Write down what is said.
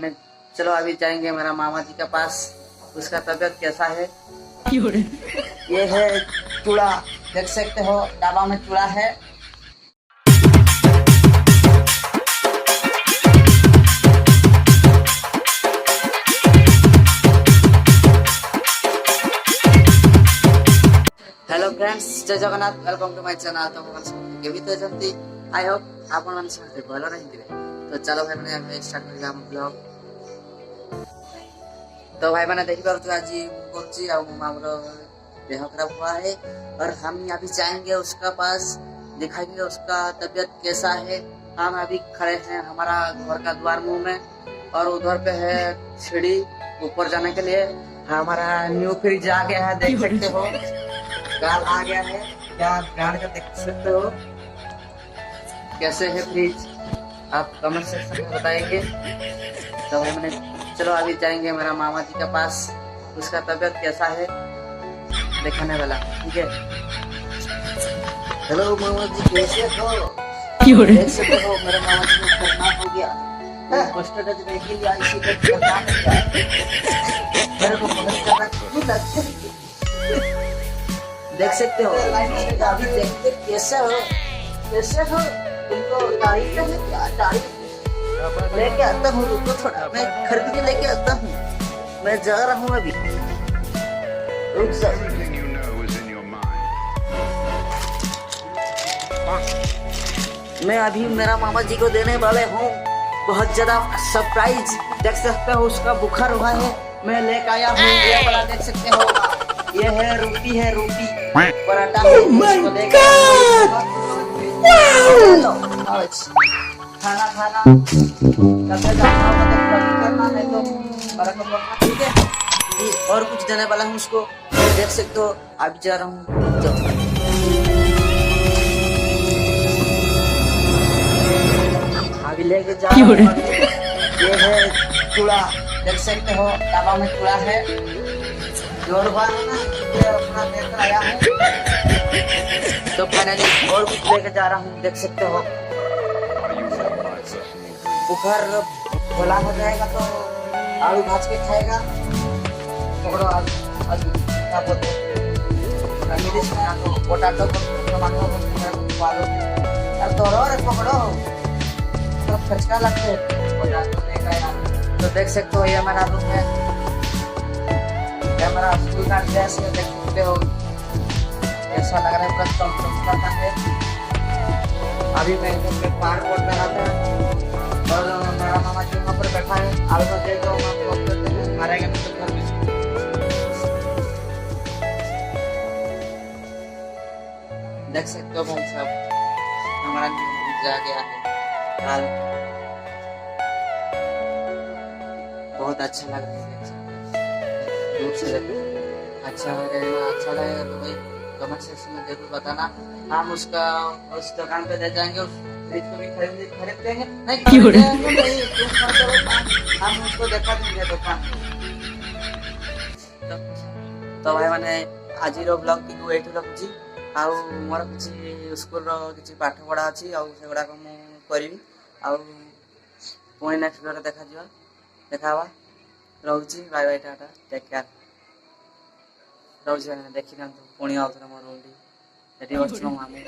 मैंने चलो अभी जाएंगे मेरा मामा जी के पास, उसका तबीयत कैसा है। ये है चूड़ा, देख सकते हो डाबा में चूड़ा है। हेलो फ्रेंड्स, जय Jagannath, welcome to my channel. तो मैं केवी तो जंती आई होप आप मन समझते भलो रही। तो चलो भाई मैंने स्टार्ट कर हम ब्लॉग। तो भाई मैंने देखी पार आज करची आ मामर देह खराब हुआ है और हम अभी जाएंगे उसका पास, दिखाएंगे उसका तबीयत कैसा है। हम अभी खड़े हैं हमारा घर का द्वार मुंह में और उधर पे है सीढ़ी ऊपर जाने के लिए। हमारा न्यू फ्रिज आ गया है, देख सकते हो गाल आ गया है। क्या गाड़ का देख सकते हो कैसे है फ्रिज, आप कमेंट सेक्शन में बताएंगे। तो भाई मैंने चलो अभी जाएंगे मेरा मामा जी के पास, उसका तबीयत कैसा है दिखाने वाला, ठीक है। हेलो मामा जी, कैसे हो? देख सकते हो मेरे मामा जी को करना हो गया, पोस्टर का देखिए या इसी का करना है। मेरे को मदद करना क्यों लगता है, देख सकते हो। अभी देखते कैसे हो, कैसे हो, तुमको दाढ़ी है क्या? दाढ़ी लेके आता हूँ, रुको थोड़ा, मैं खरीद के लेके आता हूँ, मैं जा रहा हूँ अभी, रुक जाओ। मैं अभी मेरा मामा जी को देने वाले हूँ बहुत ज्यादा सरप्राइज। देख सकते हो उसका बुखार हुआ है, मैं लेके आया हूँ। ये वाला देख सकते हो, ये है रोटी, है रोटी पराठा है, इसको लेके खाना खाना करके जाना करना है तो बराबर करना, ठीक है। और कुछ देने वाला हूँ उसको, देख सकते हो। अब जा रहा हूँ, अभी लेके जा रहा हूँ। ये है चूड़ा, देख सकते हो डाबा में चूड़ा है, जोरबा है ना, ये अपना लेकर आया हूँ। तो फाइनली और कुछ लेके जा रहा हूँ, देख सकते हो। बुखार भोला हो जाएगा तो आलू भाज के खाएगा। पकड़ो आज क्या बोलते हैं, पोटैटो टमाटो आलू यार, तो पकड़ो सब खचका लगते हैं। तो देख सकते हो ये हमारा रूम है, हमारा स्कूल का ड्रेस है, देख सकते हो ऐसा लग रहा है पूरा चमचमाता है। अभी मैं इधर पे पार्क बोर्ड बना था और मेरा मामा जी वहाँ पर बैठा है। आलू का देख रहा हूँ, हम लोग करते हैं मारेंगे तो घर में। देख सकते हो भाई साहब हमारा जा गया है हाल, बहुत अच्छा लग रहा है दूर से अच्छा लगेगा। अच्छा लगेगा तो भाई कमेंट सेक्शन में जरूर बताना। हम उसका उस दुकान पे ले जाएंगे, उस फ्रिज को भी खरीद देंगे, नहीं हम उसको देखा देंगे दुकान। तो भाई मैंने आज ब्लॉग टी एठू रखुची। आउ मोर किसी स्कूल किसी पाठ पढ़ा अच्छी आगुड़ा मुझे करी पुणी नेक्स्ट वीडियो देखा रोचे। Bye bye, tata, take care. रोचे देखी पुणी आउ थे मोर रूम टी, मामू